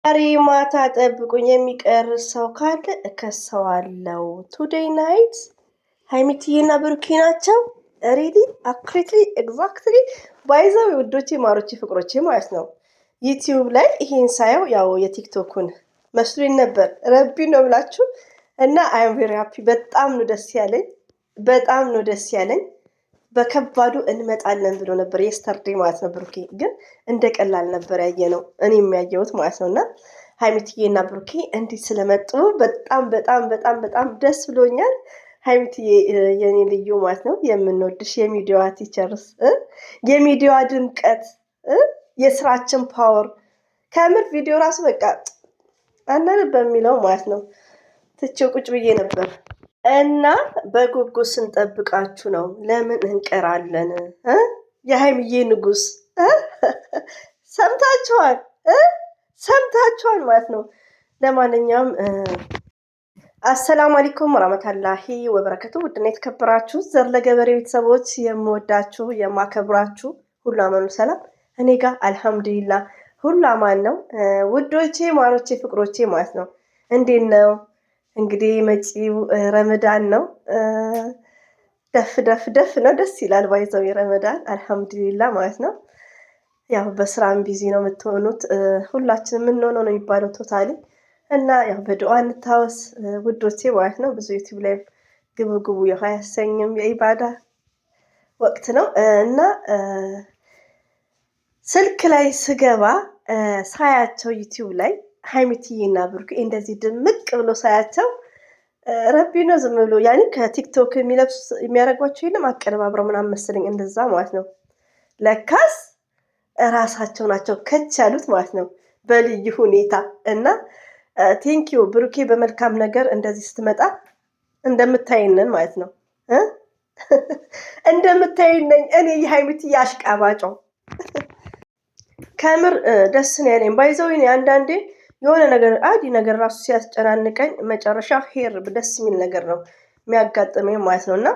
ዛሬ ማታ ጠብቁኝ፣ የሚቀር ሰው ካለ እከሰዋለሁ። ቱዴይ ናይት ሀይሚትዬና ብሩኬ ናቸው። ሪሊ አኩሬትሊ ኤግዛክትሊ ባይዘው ውዶቼ፣ ማሮቼ፣ ፍቅሮቼ ማለት ነው። ዩቲዩብ ላይ ይሄን ሳየው ያው የቲክቶኩን መስሎኝ ነበር። ረቢ ነው ብላችሁ እና አይም ቬሪ ሃፒ። በጣም ነው ደስ ያለኝ፣ በጣም ነው ደስ ያለኝ። በከባዱ እንመጣለን ብሎ ነበር የስተርዴ ማለት ነው። ብሩኬ ግን እንደ ቀላል ነበር ያየነው፣ እኔ የሚያየሁት ማለት ነው። እና ሀይሚትዬና ብሩኬ እንዲህ ስለመጡ በጣም በጣም በጣም በጣም ደስ ብሎኛል። ሀይሚትዬ የኔ ልዩ ማለት ነው፣ የምንወድሽ የሚዲያዋ ቲቸርስ፣ የሚዲያዋ ድምቀት፣ የስራችን ፓወር። ከምር ቪዲዮ ራሱ በቃ አናንብ በሚለው ማለት ነው ትቼው ቁጭ ብዬ ነበር። እና በጉጉት ስንጠብቃችሁ ነው። ለምን እንቀራለን? የሀይምዬ ንጉስ ሰምታችኋል፣ ሰምታችኋል ማለት ነው። ለማንኛውም አሰላሙ አለይኩም ወራህመቱላሂ ወበረከቱ። ውድና የተከበራችሁ ዘር ለገበሬ ቤተሰቦች የምወዳችሁ የማከብራችሁ ሁሉ አማኑ ሰላም፣ እኔ ጋር አልሐምዱሊላ ሁሉ አማን ነው። ውዶቼ ማሮቼ ፍቅሮቼ ማለት ነው። እንዴት ነው? እንግዲህ መጪው ረመዳን ነው። ደፍ ደፍ ደፍ ነው፣ ደስ ይላል። ባይዘው ረመዳን አልሐምዱሊላ ማለት ነው። ያው በስራም ቢዚ ነው የምትሆኑት፣ ሁላችንም የምንሆነው ነው የሚባለው ቶታሊ። እና ያው በዱዓ እንታወስ ውዶቼ ማለት ነው። ብዙ ዩቲዩብ ላይ ግቡ ግቡ ያው አያሰኝም፣ የኢባዳ ወቅት ነው። እና ስልክ ላይ ስገባ ሳያቸው ዩቲዩብ ላይ ሀይሚትዬና ብሩኬ እንደዚህ ድምቅ ብሎ ሳያቸው ረቢ ነው ዝም ብሎ ያኔ ከቲክቶክ የሚያደርጓቸው የለም አቀነባብረው ምናምን መሰለኝ እንደዛ ማለት ነው። ለካስ እራሳቸው ናቸው ከች ያሉት ማለት ነው በልዩ ሁኔታ። እና ቴንኪዩ ብሩኬ፣ በመልካም ነገር እንደዚህ ስትመጣ እንደምታይነን ማለት ነው። እንደምታይነኝ እኔ የሀይሚትዬ አሽቃባጫው ከምር ደስ ነው ያለኝ። ባይዘው አንዳንዴ የሆነ ነገር አዲ ነገር ራሱ ሲያስጨናንቀኝ መጨረሻ ሄር ደስ የሚል ነገር ነው የሚያጋጥመኝ ማለት ነው። እና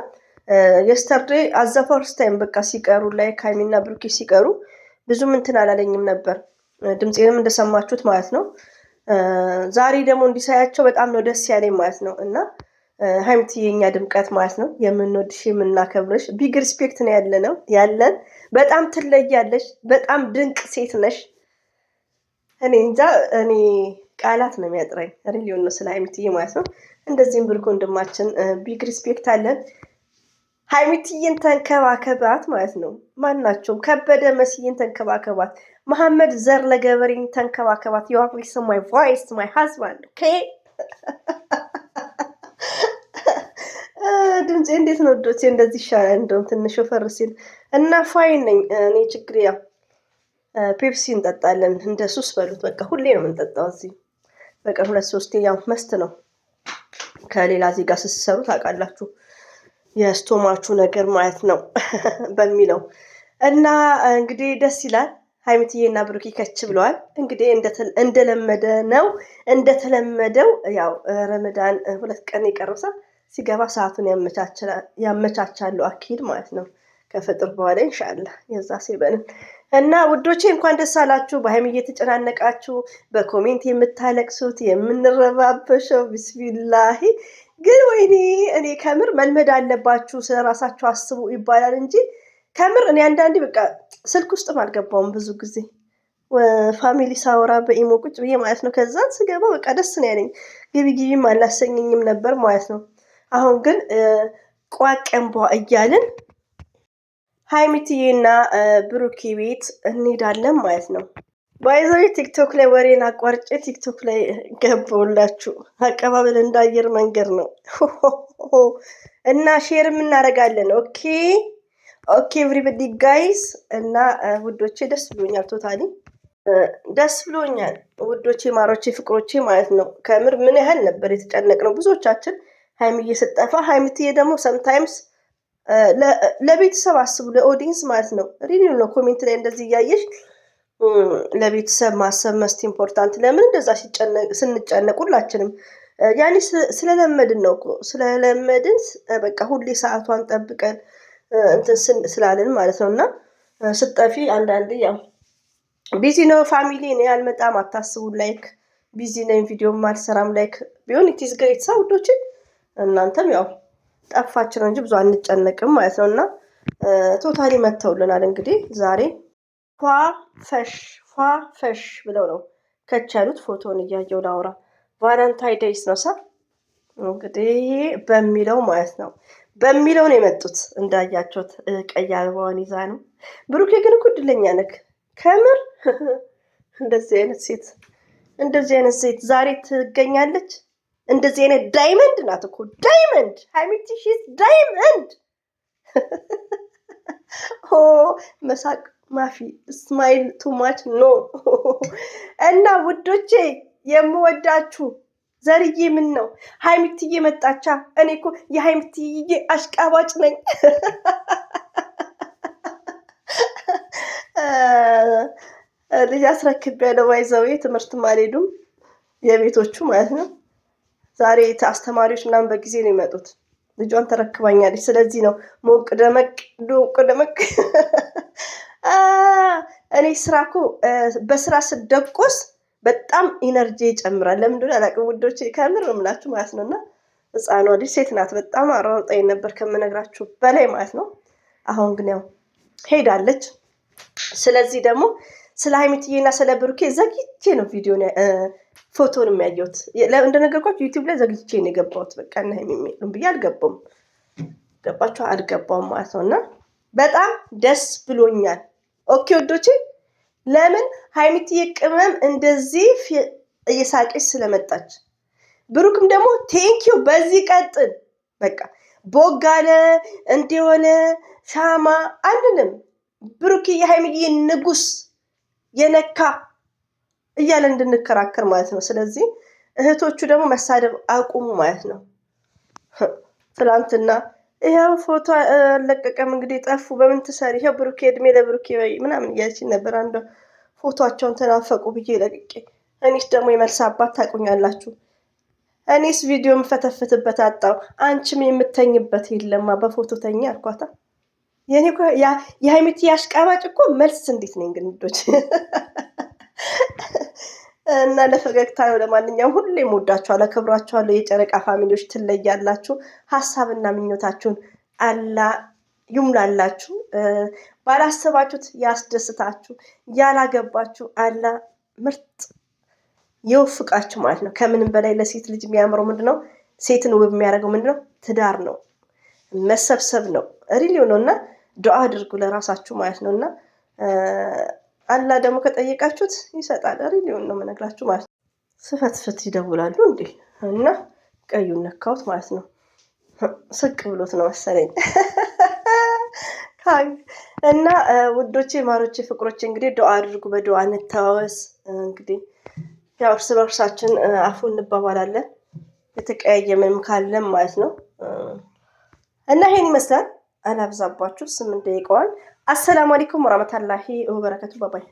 የስተርዴ አዘ ፈርስት ታይም በቃ ሲቀሩ ላይ ሀይሚና ብሩኬ ሲቀሩ ብዙም እንትን አላለኝም ነበር፣ ድምፄንም እንደሰማችሁት ማለት ነው። ዛሬ ደግሞ እንዲሳያቸው በጣም ነው ደስ ያለኝ ማለት ነው። እና ሀይሚትዬ የኛ ድምቀት ማለት ነው፣ የምንወድሽ የምናከብርሽ ቢግ ሪስፔክት ነው ያለን። በጣም ትለያለሽ፣ በጣም ድንቅ ሴት ነሽ። እኔ እንጃ፣ እኔ ቃላት ነው የሚያጥረኝ ሪሊዮን ነው ስለ ሀይሚትዬ ማለት ነው። እንደዚህም ብሩክ ወንድማችን ቢግ ሪስፔክት አለን። ሀይሚትዬን ተንከባከባት ማለት ነው። ማናቸውም ከበደ መስዬን ተንከባከባት፣ መሐመድ ዘር ለገበሬን ተንከባከባት። ዩ ሃቭ ሊስን ማይ ቮይስ ማይ ሃዝባንድ ኦኬ። ድምፄ እንዴት ነው ዶቼ? እንደዚህ ይሻላል እንደውም ትንሽ ወፈር ሲል እና ፋይን ነኝ እኔ። ችግር ያው ፔፕሲ እንጠጣለን፣ እንደ ሱስ በሉት በቃ ሁሌ ነው የምንጠጣው እዚህ በቀን 2-3 ያው መስት ነው። ከሌላ ዜጋ ስትሰሩ ታውቃላችሁ የስቶማቹ ነገር ማለት ነው በሚለው። እና እንግዲህ ደስ ይላል። ሀይሚትዬና ብሩኬ ከች ብለዋል። እንግዲህ እንደተለመደው ያው ረመዳን 2 ቀን የቀረሳ ሲገባ ሰዓቱን ያመቻቻሉ አኪድ ማለት ነው። ከፍጥር በኋላ ኢንሻአላህ የዛ ሲበልን እና ውዶቼ እንኳን ደስ አላችሁ። በሀይሚዬ የተጨናነቃችሁ በኮሜንት የምታለቅሱት የምንረባበሸው ቢስሚላሂ ግን ወይኔ እኔ ከምር መልመድ አለባችሁ፣ ስለራሳችሁ አስቡ ይባላል እንጂ ከምር እኔ አንዳንዴ በቃ ስልክ ውስጥም አልገባውም ብዙ ጊዜ ፋሚሊ ሳወራ በኢሞ ቁጭ ብዬ ማለት ነው። ከዛ ስገባ በቃ ደስ ነው ያለኝ፣ ግቢም አላሰኘኝም ነበር ማለት ነው። አሁን ግን ቋቀንቧ እያልን ሀይሚትዬና ብሩኬ ቤት እንሄዳለን ማለት ነው። ባይዘዊ ቲክቶክ ላይ ወሬን አቋርጬ ቲክቶክ ላይ ገባውላችሁ። አቀባበል እንዳየር መንገድ ነው እና ሼርም እናደርጋለን። ኦኬ ኦኬ ኤቭሪባዲ ጋይስ። እና ውዶቼ ደስ ብሎኛል፣ ቶታሊ ደስ ብሎኛል ውዶቼ፣ ማሮቼ፣ ፍቅሮቼ ማለት ነው። ከምር ምን ያህል ነበር የተጨነቅነው ብዙዎቻችን ሀይሚዬ ስጠፋ። ሀይሚትዬ ደግሞ ሰምታይምስ ለቤተሰብ አስቡ፣ ለኦዲየንስ ማለት ነው። ሪሊ ነው ኮሜንት ላይ እንደዚህ እያየሽ ለቤተሰብ ማሰብ መስት ኢምፖርታንት። ለምን እንደዛ ስንጨነቅ ሁላችንም ያኔ ስለለመድን ነው፣ ስለለመድን በቃ ሁሌ ሰዓቷን ጠብቀን እንትን ስላልን ማለት ነው። እና ስጠፊ አንዳንዴ ያው ቢዚ ነው ፋሚሊ፣ እኔ አልመጣም አታስቡ። ላይክ ቢዚ ነኝ፣ ቪዲዮ አልሰራም። ላይክ ቢሆን ኢትስ ግሬት ሳውዶች። እናንተም ያው ጠፋች ነው እንጂ ብዙ አንጨነቅም ማለት ነው። እና ቶታሊ መተውልናል እንግዲህ ዛሬ ፏፈሽ ብለው ነው ከች ያሉት። ፎቶን እያየው ላውራ ቫለንታይን ዴይስ ነው ሳ እንግዲህ በሚለው ማለት ነው በሚለው ነው የመጡት። እንዳያቸውት ቀይ አበባዋን ይዛ ነው። ብሩኬ ግን እኮ እድለኛ ነህ ከምር። እንደዚህ አይነት ሴት ዛሬ ትገኛለች። እንደዚህ አይነት ዳይመንድ ናት እኮ ዳይመንድ። ሀይሚቲ ሺዝ ዳይመንድ። ኦ መሳቅ ማፊ ስማይል ቱ ማች ኖ። እና ውዶቼ የምወዳችሁ ዘርዬ ምን ነው ሀይሚትዬ መጣቻ። እኔ እኮ የሀይሚትዬ አሽቃባጭ ነኝ። ልጅ አስረክቤያለሁ። ባይዘዌ ትምህርትም አልሄዱም የቤቶቹ ማለት ነው። ዛሬ አስተማሪዎች ምናምን በጊዜ ነው የመጡት። ልጇን ተረክባኛለች። ስለዚህ ነው ሞቅ ደመቅ። እኔ ስራ እኮ በስራ ስደቆስ በጣም ኢነርጂ ይጨምራል። ለምን እንደሆነ አላውቅም ውዶቼ፣ ከምር እምላችሁ ማለት ነው። እና ህፃኗ ልጅ ሴት ናት። በጣም አሯሯጣኝ ነበር ከምነግራችሁ በላይ ማለት ነው። አሁን ግን ያው ሄዳለች። ስለዚህ ደግሞ ስለ ሀይሚትዬና ስለ ብሩኬ ዘግይቼ ነው ፎቶን የሚያየሁት። እንደነገርኳችሁ ዩቲዩብ ላይ ዘግይቼ ነው የገባሁት። በቃ እና ሀይሚም ብዬ አልገባም። ገባችሁ? አልገባም ማለት ነው። እና በጣም ደስ ብሎኛል። ኦኬ ወዶቼ፣ ለምን ሀይሚትዬ ቅመም እንደዚህ እየሳቀች ስለመጣች፣ ብሩክም ደግሞ ቴንኪው በዚህ ቀጥል። በቃ ቦጋለ እንዲሆነ ሻማ አንልም። ብሩክ የሀይሚዬ ንጉስ የነካ እያለ እንድንከራከር ማለት ነው። ስለዚህ እህቶቹ ደግሞ መሳደብ አቁሙ ማለት ነው። ትላንትና ይኸው ፎቶ አለቀቀም እንግዲህ ጠፉ። በምን ትሰሪ? ይኸው ብሩኬ እድሜ ለብሩኬ ምናምን እያለችኝ ነበር። አንዷ ፎቶቸውን ተናፈቁ ብዬ ለቅቄ፣ እኔስ ደግሞ የመልስ አባት ታውቁኛላችሁ። እኔስ ቪዲዮ የምፈተፍትበት አጣው። አንቺም የምተኝበት የለማ በፎቶ ተኛ አልኳታ። የኔ እኮ የሀይሚት ያሽቃባጭ እኮ መልስ እንዴት ነኝ ግን ውዶች። እና ለፈገግታ ነው። ለማንኛውም ሁሌም ወዳችኋለሁ፣ አከብራችኋለሁ። የጨረቃ ፋሚሊዎች ትለያላችሁ። ሀሳብና ምኞታችሁን አላ ይሙላላችሁ። ባላሰባችሁት ያስደስታችሁ። ያላገባችሁ አላ ምርጥ ይወፍቃችሁ ማለት ነው። ከምንም በላይ ለሴት ልጅ የሚያምረው ምንድነው? ሴትን ውብ የሚያደርገው ምንድነው? ትዳር ነው፣ መሰብሰብ ነው፣ ሪሊዮ ነው። እና ዱዓ አድርጉ ለራሳችሁ ማለት ነው። እና አላ ደግሞ ከጠየቃችሁት ይሰጣል። ሪሊዮን ነው የምነግራችሁ ማለት ነው። ስፈትፍት ይደውላሉ እንዴ! እና ቀዩን ነካሁት ማለት ነው። ስቅ ብሎት ነው መሰለኝ። እና ውዶቼ፣ ማሮቼ፣ ፍቅሮቼ እንግዲህ ዱዓ አድርጉ፣ በዱዓ እንተዋወስ። እንግዲህ ያው እርስ በርሳችን አፉ እንባባላለን የተቀያየምንም ካለም ማለት ነው። እና ይሄን ይመስላል። አላብዛባችሁ፣ 8 ደቂቃዋን። አሰላሙ አለይኩም ወራህመቱላሂ ወበረከቱ። ባባይ